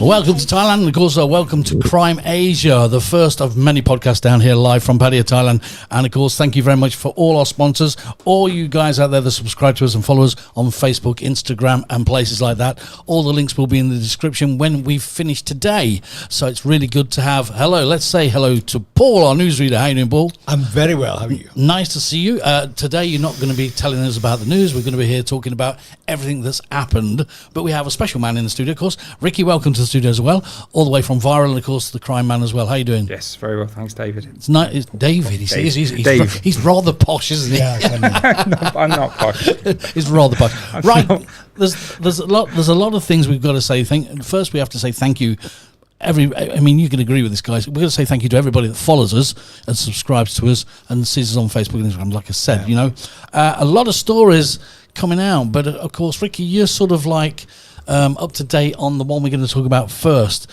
Welcome to Thailand, and of course, welcome to Crime Asia, the first of many podcasts down here live from Pattaya, Thailand. And of course, thank you very much for all our sponsors, all you guys out there that subscribe to us and follow us on Facebook, Instagram, and places like that. All the links will be in the description when we've finished today. So it's really good to have. Let's say hello to Paul, our newsreader. How are you doing, Paul? I'm very well. How are you? Nice to see you. Today, you're not going to be telling us about the news. We're going to be here talking about everything that's happened. But we have a special man in the studio, of course. Ricky, welcome to the studio as well, all the way from Viral, and of course the crime man as well. How you doing? Yes, very well, than's David. It's David. He's rather posh, isn't he? Yeah, I'm not posh. He's rather posh. Right, there's a lot of things we've got to say. First, we have to say thank you. You can agree with this, guys. We're going to say thank you to everybody that follows us and subscribes to us and sees us on Facebook and Instagram. Like I said, a lot of stories coming out, but of course, Ricky, you're sort of like up to date on the one we're going to talk about first,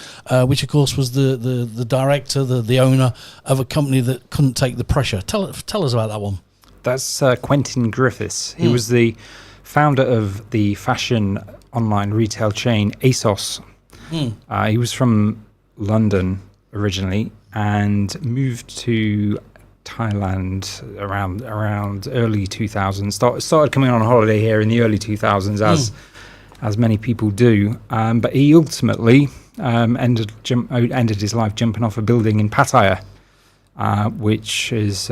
which of course was the director, the owner of a company that couldn't take the pressure. Tell us about that one. That's Quentin Griffiths. He was the founder of the fashion online retail chain Asos. He was from London originally and moved to Thailand around early 2000s. Started coming on holiday here in the early 2000s as many people do. But he ultimately ended his life jumping off a building in Pattaya, which is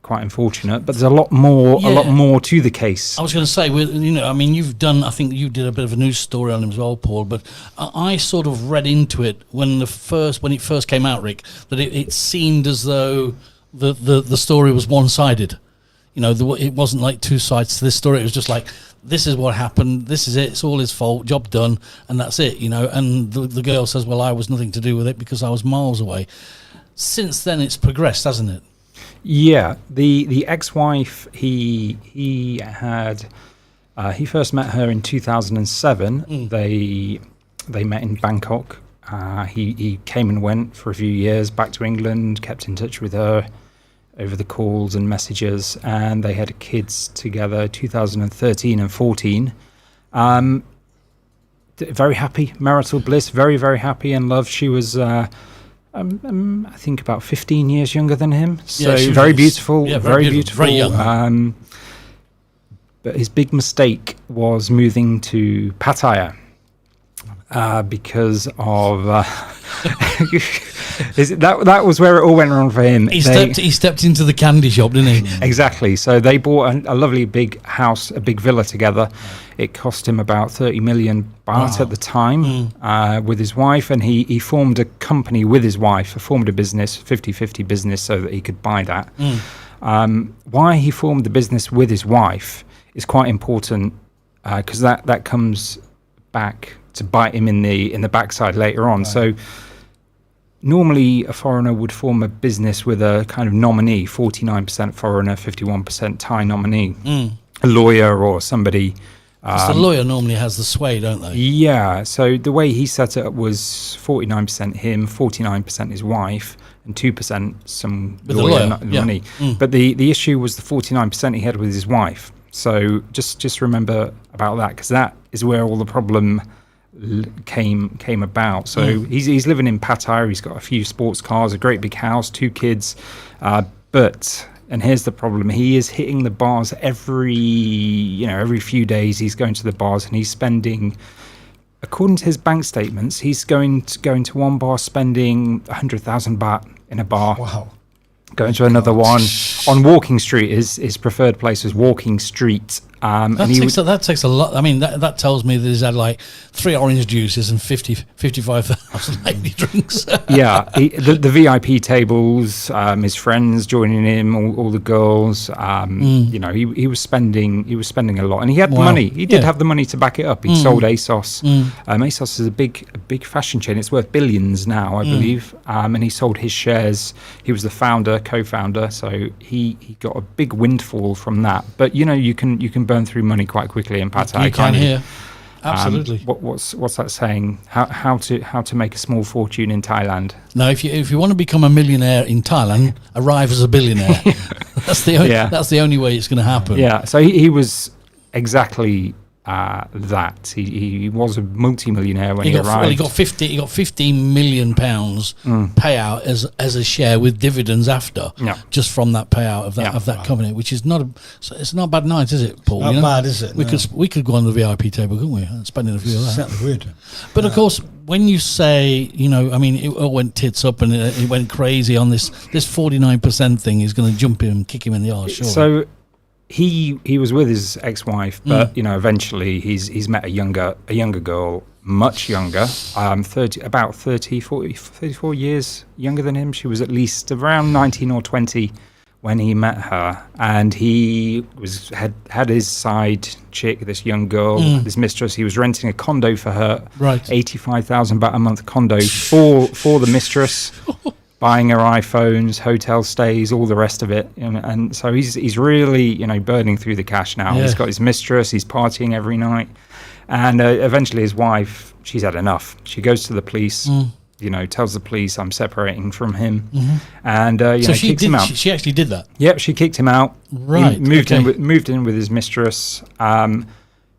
quite unfortunate. But there's a lot more to the case. I was going to say, I think you did a bit of a news story on him as well, Paul. But I sort of read into it when it first came out, Rick, that it seemed as though the story was one-sided. It wasn't like two sides to this story. It was just like, this is what happened, this is it, it's all his fault, job done, and that's it, and the girl says, well, I was nothing to do with it because I was miles away. Since then, it's progressed, hasn't it? Yeah, the ex-wife, he first met her in 2007. They met in Bangkok. He came and went for a few years back to England, kept in touch with her over the calls and messages, and they had kids together 2013 and 14. Very happy, marital bliss, very, very happy in love. She was I think about 15 years younger than him, so very beautiful, very beautiful, very young. But his big mistake was moving to Pattaya because of that was where it all went wrong for him. He stepped into the candy shop, didn't he? Exactly. So they bought a lovely big house, a big villa together. It cost him about 30 million baht at the time with his wife, and he formed a company with his wife, formed a business, 50-50 business, so that he could buy that. Why he formed the business with his wife is quite important, because that comes back to bite him in the backside later on. Right. So normally a foreigner would form a business with a kind of nominee, 49% foreigner, 51% Thai nominee, a lawyer or somebody. The lawyer normally has the sway, don't they? Yeah, so the way he set it up was 49% him, 49% his wife, and 2% some lawyer nominee. But the issue was the 49% he had with his wife. So just remember about that, because that is where all the problem came about. So he's living in Pattaya. He's got a few sports cars, a great big house, 2 kids, and here's the problem: he is hitting the bars every few days. He's going to the bars, and he's spending, according to his bank statements, he's going to one bar spending 100,000 baht in a bar. Wow. Going to another one on Walking Street. His preferred place was Walking Street. That takes a lot. I mean, that tells me that he's had like 3 orange juices and 55,000 lady drinks. Yeah, the VIP tables, his friends joining him, all the girls. He was spending a lot, and he had the money. He did have the money to back it up. He sold Asos. Asos is a big fashion chain. It's worth billions now, I believe. And he sold his shares. He was the co-founder, so he got a big windfall from that. But you can burn through money quite quickly in Pattaya. You can hear. Absolutely. What's that saying? How to make a small fortune in Thailand? No, if you want to become a millionaire in Thailand, arrive as a billionaire. That's the only way it's going to happen. Yeah. So he was exactly that. He was a multi-millionaire when he arrived. Well, he got 15 million pounds payout as a share with dividends after, just from that payout of that company, which is it's not a bad night, is it, Paul? Not bad, is it? We could go on the VIP table, couldn't we? Spending a few of that. Certainly would. But of course, when you say, it all went tits up and it went crazy on this 49% thing is going to jump him and kick him in the arse, surely. So he was with his ex-wife, but eventually he's met a younger girl, much younger, 34 years younger than him. She was at least around 19 or 20 when he met her, and he had his side chick, this young girl, this mistress. He was renting a condo for her, right? £85,000 a month condo for the mistress. Buying her iPhones, hotel stays, all the rest of it, and so he's really burning through the cash now. Yeah. He's got his mistress, he's partying every night, and eventually his wife, she's had enough. She goes to the police, tells the police, I'm separating from him, and so kicks him out. She actually did that. Yep, she kicked him out. Right, he moved in with his mistress, and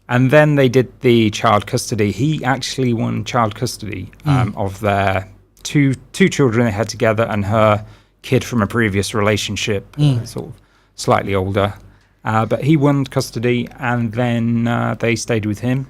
then they did the child custody. He actually won child custody of their two children they had together, and her kid from a previous relationship, sort of slightly older. But he won custody, and then they stayed with him.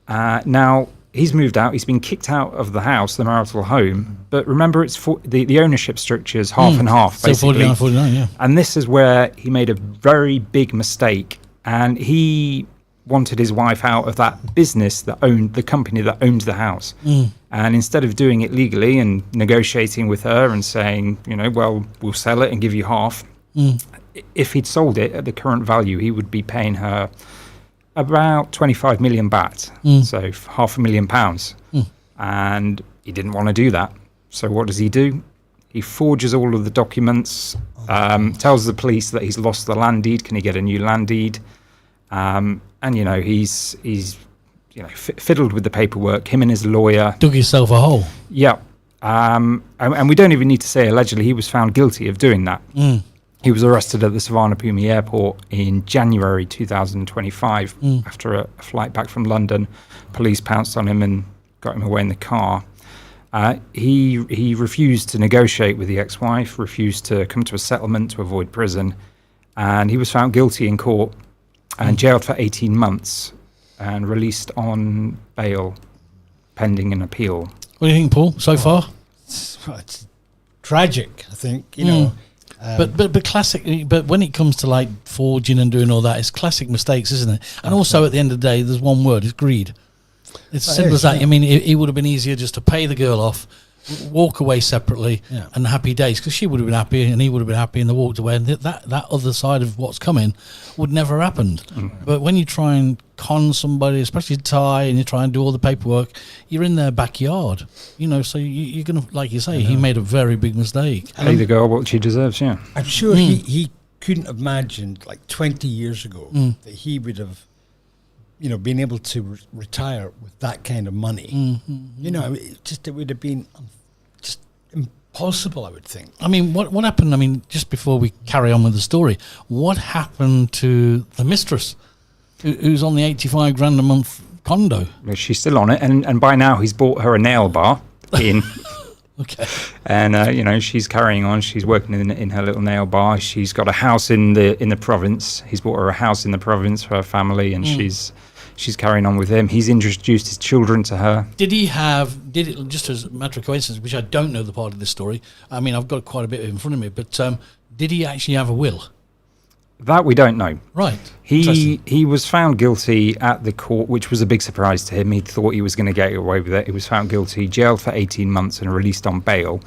Now he's moved out. He's been kicked out of the house, the marital home. But remember, it's the ownership structure is half and half, basically. So 49, yeah. And this is where he made a very big mistake, and he wanted his wife out of that business that owned the company that owned the house. And instead of doing it legally and negotiating with her and saying, well, we'll sell it and give you half, if he'd sold it at the current value, he would be paying her about 25 million baht, so £500,000. And he didn't want to do that. So what does he do? He forges all of the documents, tells the police that he's lost the land deed. Can he get a new land deed? And he's fiddled with the paperwork. Him and his lawyer dug himself a hole. Yeah, and we don't even need to say allegedly. He was found guilty of doing that. He was arrested at the Suvarnabhumi airport in January 2025 after a flight back from London. Police pounced on him and got him away in the car. He refused to negotiate with the ex-wife, refused to come to a settlement to avoid prison, and he was found guilty in court and jailed for 18 months and released on bail pending an appeal. What do you think, Paul, so far? It's tragic, I think, But classic. But when it comes to like forging and doing all that, it's classic mistakes, isn't it? And also, at the end of the day, there's one word: it's greed. It's as simple as that. I mean, it would have been easier just to pay the girl off, walk away separately, and happy days, because she would have been happy and he would have been happy, and they walked away, and that other side of what's coming would never have happened. But when you try and con somebody, especially Thai, and you try and do all the paperwork, you're in their backyard, so you're gonna, like you say, he made a very big mistake. Pay the girl what she deserves. I'm sure he couldn't have imagined, like 20 years ago, that he would have been able to retire with that kind of money. It would have been just impossible, I would think. I mean, what happened? I mean, just before we carry on with the story, what happened to the mistress who's on the 85 grand a month condo? Well, she's still on it, and by now he's bought her a nail bar in. Okay. And she's carrying on. She's working in her little nail bar. She's got a house in the province. He's bought her a house in the province for her family, and she's carrying on with him. He's introduced his children to her. Did it, just as a matter of coincidence, which I don't know the part of this story, I mean, I've got quite a bit in front of me, but did he actually have a will? That we don't know. Right. He was found guilty at the court, which was a big surprise to him. He thought he was going to get away with it. He was found guilty, jailed for 18 months and released on bail.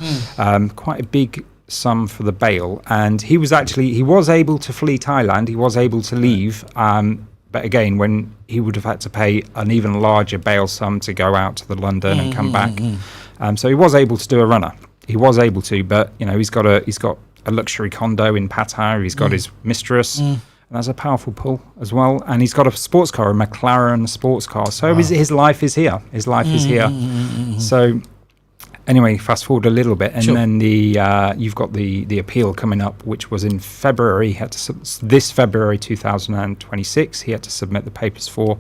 Quite a big sum for the bail. And he was able to flee Thailand. He was able to leave. But again, when he would have had to pay an even larger bail sum to go out to the London and come back. So he was able to do a runner. He was able to, but he's got a luxury condo in Pattaya. He's got his mistress. And that's a powerful pull as well. And he's got a sports car, a McLaren sports car. So his life is here. His life is here. So anyway, fast forward a little bit, and Sure. then you've got the appeal coming up, which was in February. He had to this February 2026. He had to submit the papers for,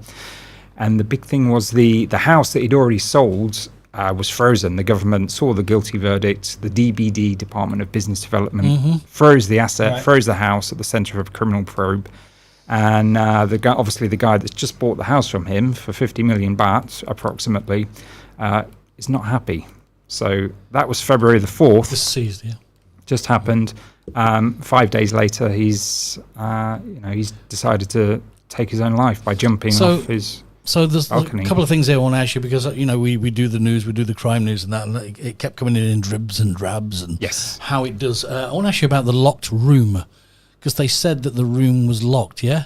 and the big thing was the house that he'd already sold was frozen. The government saw the guilty verdict. The DBD, Department of Business Development, froze the asset, froze the house at the centre of a criminal probe. And the guy that's just bought the house from him for 50 million baht, approximately, is not happy. So that was February the 4th. Just seized, yeah. Just happened. 5 days later, he's decided to take his own life by jumping off his. So there's balcony. a couple of things there I want to ask you, because we do the news, we do the crime news and that, and it kept coming in dribs and drabs, and Yes. how it does. I want to ask you about the locked room, because they said that the room was locked. Yeah,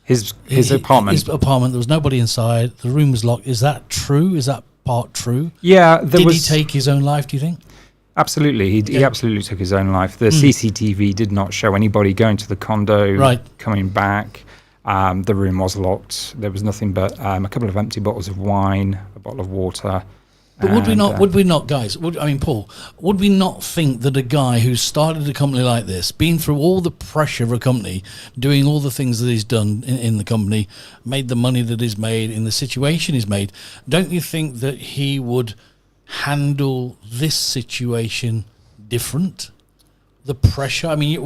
His apartment. His apartment. There was nobody inside. The room was locked. Is that true? Is that part true? Yeah. Did he take his own life, do you think? Absolutely. He absolutely took his own life. The CCTV did not show anybody going to the condo, coming back. The room was locked. There was nothing but a couple of empty bottles of wine, a bottle of water. But would we not, guys? Paul, would we not think that a guy who started a company like this, been through all the pressure of a company, doing all the things that he's done in the company, made the money that he's made, in the situation he's made, don't you think that he would handle this situation different? The pressure. I mean,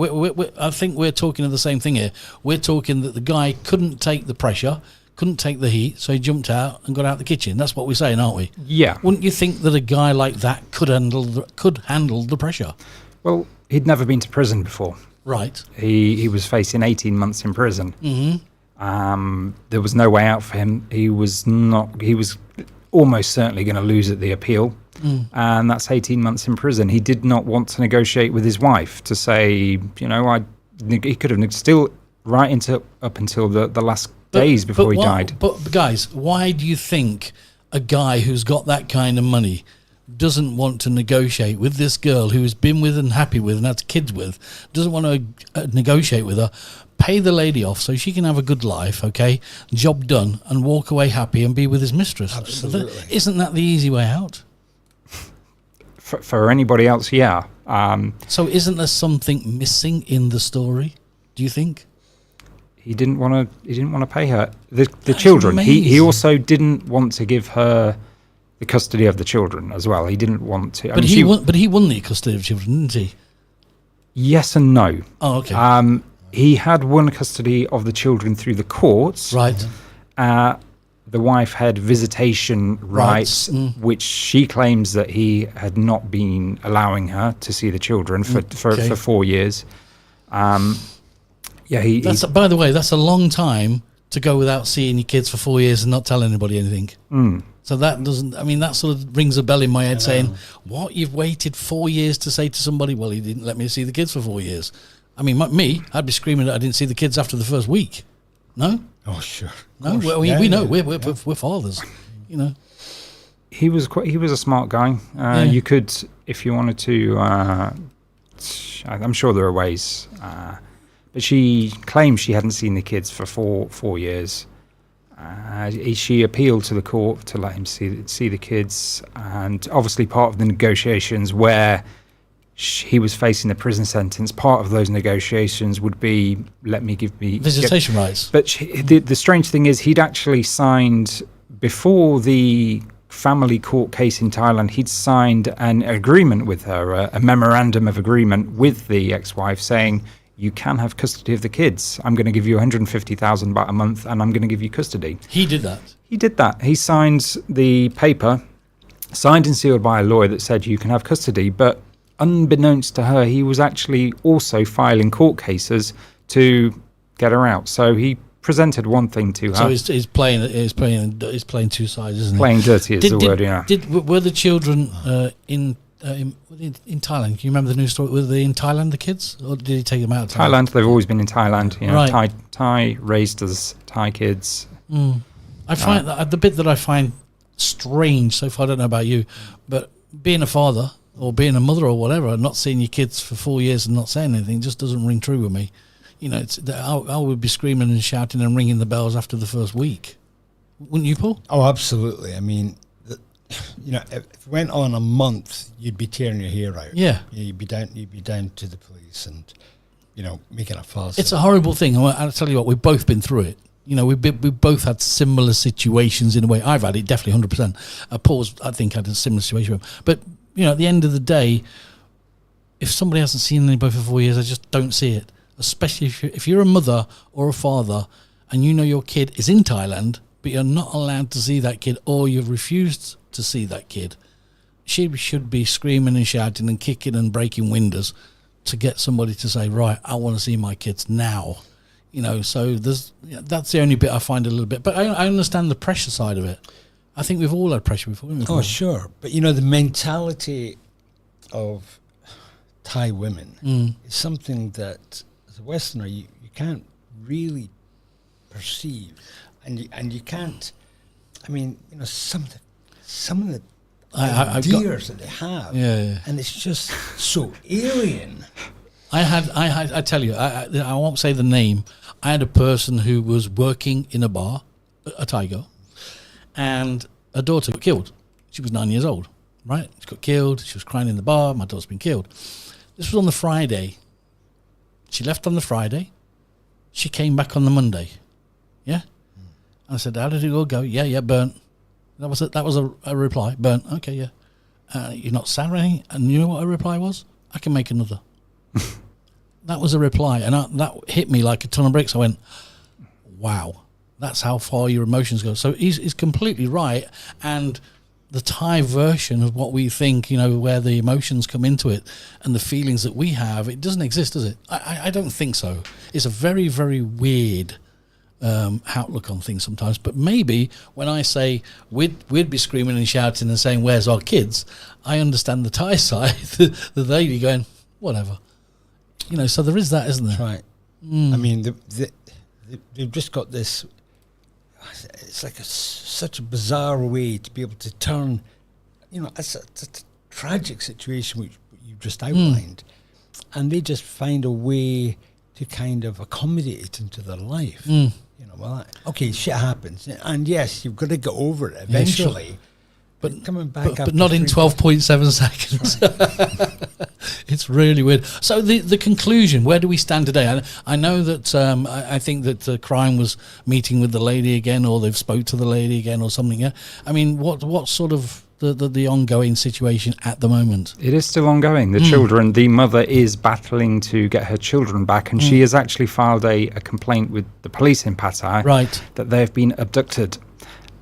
I think we're talking of the same thing here. We're talking that the guy couldn't take the pressure, couldn't take the heat, so he jumped out and got out the kitchen. That's what we're saying, aren't we? Yeah. Wouldn't you think that a guy like that could handle the pressure? Well, he'd never been to prison before. Right. He was facing 18 months in prison. Mm-hmm. There was no way out for him. He was almost certainly going to lose at the appeal. And that's 18 months in prison. He did not want to negotiate with his wife to say, he could have still up until the last days before he died. But guys, why do you think a guy who's got that kind of money doesn't want to negotiate with this girl who has been with and happy with and has kids with, doesn't want to negotiate with her, pay the lady off so she can have a good life, okay, job done, and walk away happy and be with his mistress? Absolutely. Isn't that the easy way out? For anybody else, yeah. So isn't there something missing in the story, do you think? He didn't want to pay her the children. He also didn't want to give her the custody of the children as well. He didn't want to. But he won the custody of children, didn't he? Yes and no. Oh, okay. He had won custody of the children through the courts. Right. The wife had visitation rights, which she claims that he had not been allowing her to see the children for 4 years. By the way, that's a long time to go without seeing your kids for 4 years and not tell anybody anything. So that that sort of rings a bell in my head saying, what, you've waited 4 years to say to somebody, well, he didn't let me see the kids for 4 years. I mean, I'd be screaming that I didn't see the kids after the first week. No? Oh, sure. No, we know. We're fathers, He was a smart guy. You could, if you wanted to, I'm sure there are ways. But she claims she hadn't seen the kids for four years. She appealed to the court to let him see the kids, and obviously part of the negotiations where he was facing a prison sentence, part of those negotiations would be give me visitation rights. But the strange thing is, he'd actually signed before the family court case in Thailand. He'd signed an agreement with her, a memorandum of agreement with the ex-wife, saying, you can have custody of the kids. I'm going to give you 150,000 baht a month, and I'm going to give you custody. He did that. He did that. He signed the paper, signed and sealed by a lawyer that said you can have custody. But unbeknownst to her, he was actually also filing court cases to get her out. So he presented one thing to her. So he's playing two sides, isn't he? Playing dirty is the word. Yeah. Were the children in Thailand? Can you remember the news story? Were they in Thailand, the kids, or did he take them out of Thailand? They've always been in Thailand. Right. Thai raised as Thai kids. I find that the bit that I find strange so far, I don't know about you, but being a father or being a mother or whatever, not seeing your kids for 4 years and not saying anything just doesn't ring true with me. I would be screaming and shouting and ringing the bells after the first week. Wouldn't you, Paul? Oh, absolutely. I mean, if it went on a month, you'd be tearing your hair out. Yeah. You'd be down to the police and, making a fuss. It's a horrible thing. I'll tell you what, we've both been through it. We both had similar situations in a way. I've had it definitely 100%. Paul's, I think, had a similar situation. But, at the end of the day, if somebody hasn't seen anybody for 4 years, I just don't see it. Especially if you're a mother or a father and your kid is in Thailand, but you're not allowed to see that kid, or you've refused to see that kid, she should be screaming and shouting and kicking and breaking windows to get somebody to say, right, I want to see my kids now. So that's the only bit I find a little bit. But I understand the pressure side of it. I think we've all had pressure before. Oh, sure. But, the mentality of Thai women is something that, as a Westerner, you can't really perceive. And you can't, some of the ideas that they have. Yeah. And it's just so alien. I tell you, I won't say the name. I had a person who was working in a bar, a Thai girl, and her daughter got killed. She was 9 years old, right? She got killed. She was crying in the bar. My daughter's been killed. This was on the Friday. She left on the Friday. She came back on the Monday. Yeah? And I said, how did it all go? Yeah, burnt. That was a reply. Burnt. Okay, yeah. You're not sad or anything? And you know what her reply was? I can make another. That was a reply, and that hit me like a ton of bricks. I went, wow, that's how far your emotions go. So he's completely right, and the Thai version of what we think, where the emotions come into it and the feelings that we have, it doesn't exist, does it? I don't think so. It's a very, very weird outlook on things sometimes. But maybe when I say we'd be screaming and shouting and saying, where's our kids? I understand the Thai side, the lady going, whatever. So there is that, isn't there? Right. I mean, they've just got this. It's like such a bizarre way to be able to turn, it's a tragic situation which you've just outlined, and they just find a way to kind of accommodate it into their life. Okay, shit happens, and yes, you've got to get over it eventually. Yeah, sure. But coming back, but not in 12.7 seconds. Right. It's really weird. So the conclusion, where do we stand today? I know that I think that crime was meeting with the lady again, or they've spoke to the lady again, or something. Yeah. I mean, what sort of the ongoing situation at the moment? It is still ongoing. The children, the mother is battling to get her children back, and she has actually filed a complaint with the police in Pattaya, right, that they have been abducted.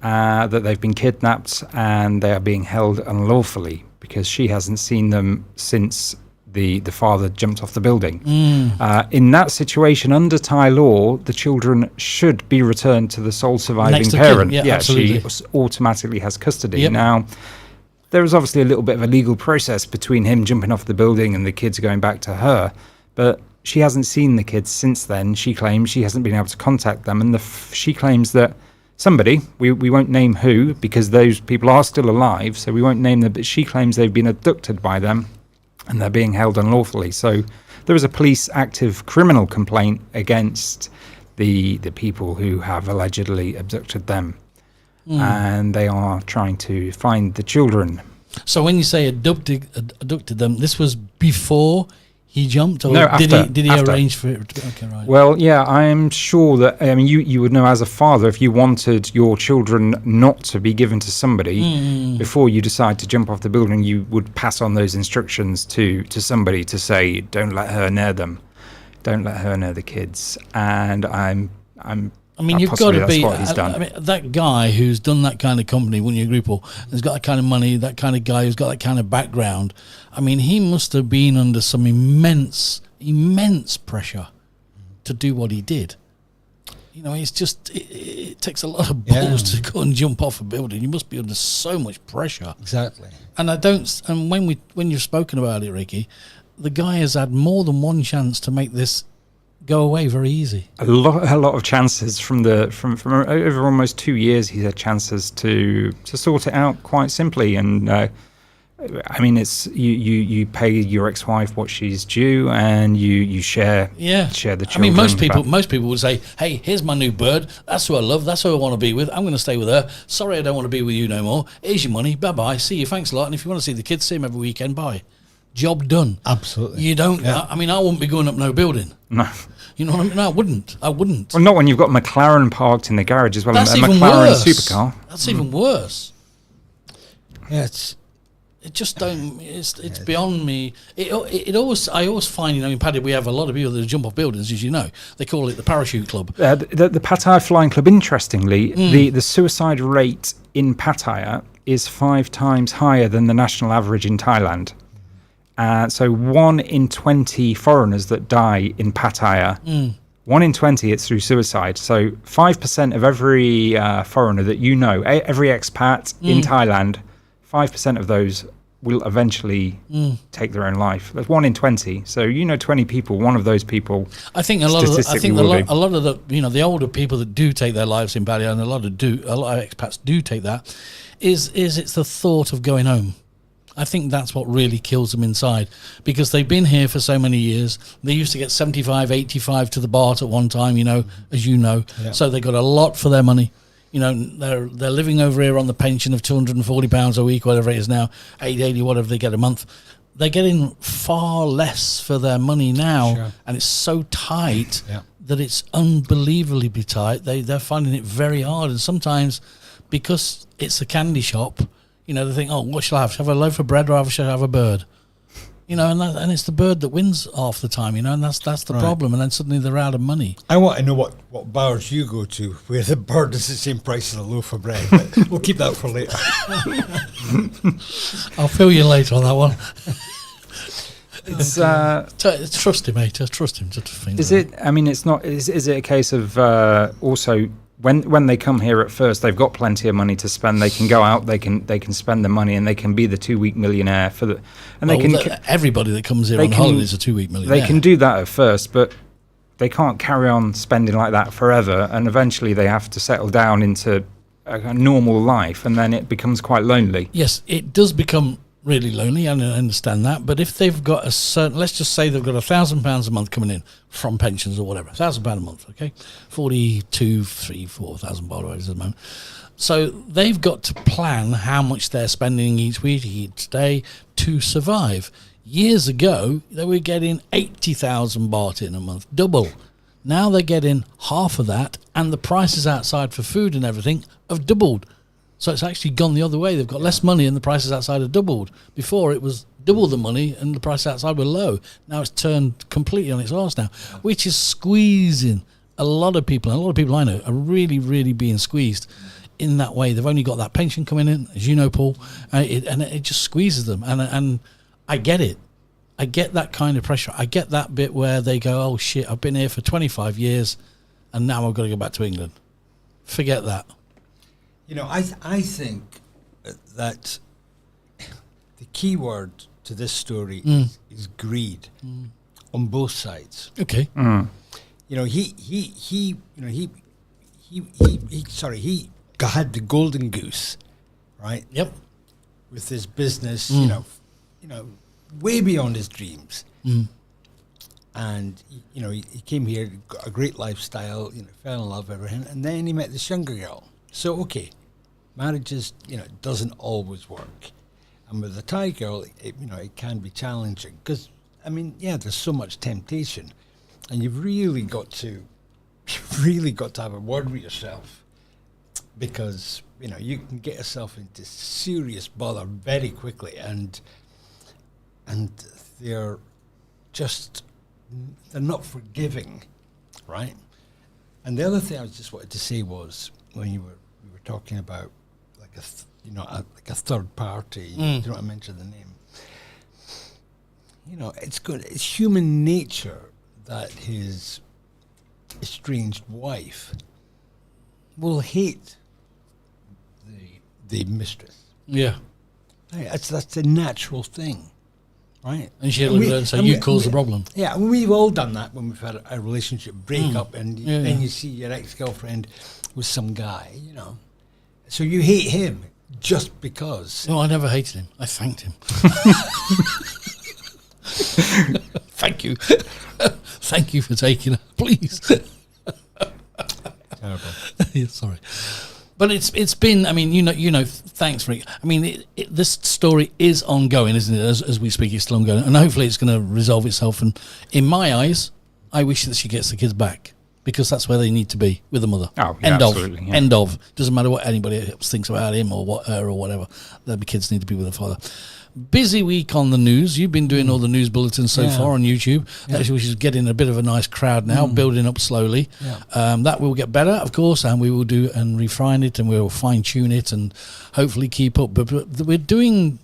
That they've been kidnapped and they are being held unlawfully because she hasn't seen them since the father jumped off the building. In that situation, under Thai law, the children should be returned to the sole surviving parent. Yeah, she automatically has custody. Yep. Now, there is obviously a little bit of a legal process between him jumping off the building and the kids going back to her, but she hasn't seen the kids since then. She claims she hasn't been able to contact them, and she claims that somebody, we won't name who, because those people are still alive, so we won't name them, but she claims they've been abducted by them and they're being held unlawfully. So there is a police active criminal complaint against the people who have allegedly abducted them, and they are trying to find the children. So when you say abducted them, this was before he jumped, or no, did he after. arrange for it? Okay, right. Well, yeah, I'm sure that, you would know as a father, if you wanted your children not to be given to somebody, before you decide to jump off the building, you would pass on those instructions to somebody to say, don't let her near them. Don't let her near the kids. And you've got to be. Done. That guy who's done that kind of company, wouldn't you agree, Paul? Has got that kind of money, that kind of guy who's got that kind of background. He must have been under some immense pressure to do what he did. It's just it takes a lot of balls to go and jump off a building. You must be under so much pressure. Exactly. And when you've spoken about it, Ricky, the guy has had more than one chance to make this go away very easy. A lot of chances from over almost 2 years. He's had chances to sort it out quite simply, and I mean, it's you pay your ex-wife what she's due, and you share the children. I mean, most people would say, "Hey, here's my new bird. That's who I love. That's who I want to be with. I'm going to stay with her. Sorry, I don't want to be with you no more. Here's your money. Bye bye. See you. Thanks a lot. And if you want to see the kids, see them every weekend. Bye. Job done." Absolutely. You don't. Yeah. I mean, I wouldn't be going up no building. No. You know what I mean? No, I wouldn't. Well, not when you've got McLaren parked in the garage as well. That's a even McLaren worse. supercar. That's even worse. Yeah, It just don't. It's beyond me. I always find, in Paddy, we have a lot of people that jump off buildings, as you know. They call it the parachute club. The Pattaya Flying Club. Interestingly, the suicide rate in Pattaya is 5 times higher than the national average in Thailand. So 1 in 20 foreigners that die in Pattaya, 1 in 20 it's through suicide. So 5% of every foreigner that you know, every expat in Thailand, 5% of those will eventually take their own life. That's 1 in 20. So 20 people. One of those people. I think a lot of the the older people that do take their lives in Bali, and a lot of expats do take that. Is it's the thought of going home. I think that's what really kills them inside, because they've been here for so many years. They used to get 75, 85 to the baht at one time, as you know. Yeah. So they got a lot for their money. They're living over here on the pension of £240 a week, whatever it is now, $880, whatever they get a month. They're getting far less for their money now, and it's so tight that it's unbelievably tight. They're finding it very hard, and sometimes because it's a candy shop, they think, oh, what shall I have? Shall I have a loaf of bread, or shall I have a bird? And it's the bird that wins half the time, and that's the problem. And then suddenly they're out of money. I want to know what bars you go to where the bird is the same price as a loaf of bread. But we'll keep that for later. I'll fill you later on that one. It's trust him, mate. Just trust him. Is it? I mean, it's not. Is it a case of also? When they come here at first, they've got plenty of money to spend. They can go out, they can spend the money, and they can be the 2-week millionaire everybody that comes here on holiday is a 2-week millionaire. They can do that at first, but they can't carry on spending like that forever. And eventually, they have to settle down into a normal life, and then it becomes quite lonely. Yes, it does become really lonely, and I understand that. But if they've got a certain, let's just say they've got £1,000 a month coming in from pensions or whatever, £1,000 a month, okay, 4,000 baht at the moment. So they've got to plan how much they're spending each week, each day to survive. Years ago, they were getting 80,000 baht in a month, double. Now they're getting half of that, and the prices outside for food and everything have doubled. So it's actually gone the other way. They've got less money and the prices outside have doubled. Before it was double the money and the prices outside were low. Now it's turned completely on its arse now, which is squeezing a lot of people. And a lot of people I know are really, really being squeezed in that way. They've only got that pension coming in, as you know, Paul, and it just squeezes them. And I get it. I get that kind of pressure. I get that bit where they go, oh, shit, I've been here for 25 years and now I've got to go back to England. Forget that. I think that the key word to this story is greed on both sides. Okay. He had the golden goose, right? Yep. With his business, way beyond his dreams. And he came here, got a great lifestyle, fell in love, everything, and then he met this younger girl. So okay. Marriages, doesn't always work, and with a Thai girl, it can be challenging because, there's so much temptation, and you've really got to have a word with yourself, because you can get yourself into serious bother very quickly, and they're not forgiving, right? And the other thing I just wanted to say was when we were talking about like a third party. You don't want to mention the name. It's good. It's human nature that his estranged wife will hate the mistress. Yeah, that's a natural thing, right? And she'll learn. So you cause the problem. Yeah, we've all done that when we've had a relationship breakup, and then you see your ex-girlfriend with some guy, So you hate him. just because. No, I never hated him. I thanked him. Thank you. Thank you for taking her, please. Terrible. Yeah, sorry. But it's been, I mean, thanks, Rick. I mean, this story is ongoing, isn't it? As we speak, it's still ongoing. And hopefully it's going to resolve itself. And in my eyes, I wish that she gets the kids back, because that's where they need to be, with the mother. Oh, yeah, absolutely. Yeah. End of. Doesn't matter what anybody else thinks about him or her or whatever. The kids need to be with their father. Busy week on the news. You've been doing all the news bulletins so far on YouTube, which is getting a bit of a nice crowd now, building up slowly. Yeah. That will get better, of course, and we will do and refine it, and we'll fine tune it, and hopefully keep up. But we're doing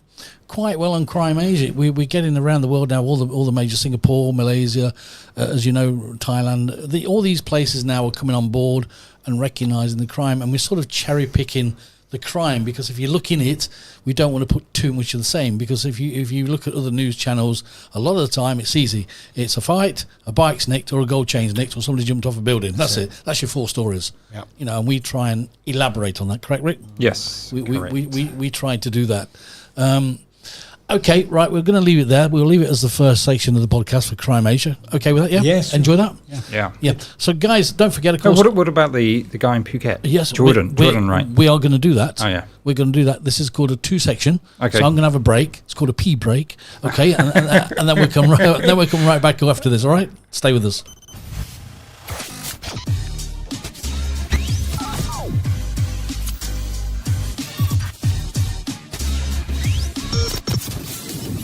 quite well on Crime Asia. We're getting around the world now. All the major, Singapore, Malaysia, as you know, Thailand. All these places now are coming on board and recognising the crime, and we're sort of cherry picking the crime, because if you look in it, we don't want to put too much of the same, because if you look at other news channels, a lot of the time it's easy. It's a fight, a bike's nicked, or a gold chain's nicked, or somebody jumped off a building. That's it. That's your 4 stories. Yep. And we try and elaborate on that. Correct, Rick? Yes. We try to do that. Okay, right, we're going to leave it there. We'll leave it as the first section of the podcast for Crime Asia. Okay with that, yeah? Yes. Enjoy that? Yeah. So, guys, don't forget, of course... What about the guy in Phuket? Yes. Jordan, right? We are going to do that. Oh, yeah. We're going to do that. This is called a 2-section. Okay. So I'm going to have a break. It's called a pee break. Okay, and then we'll come right back after this, all right? Stay with us.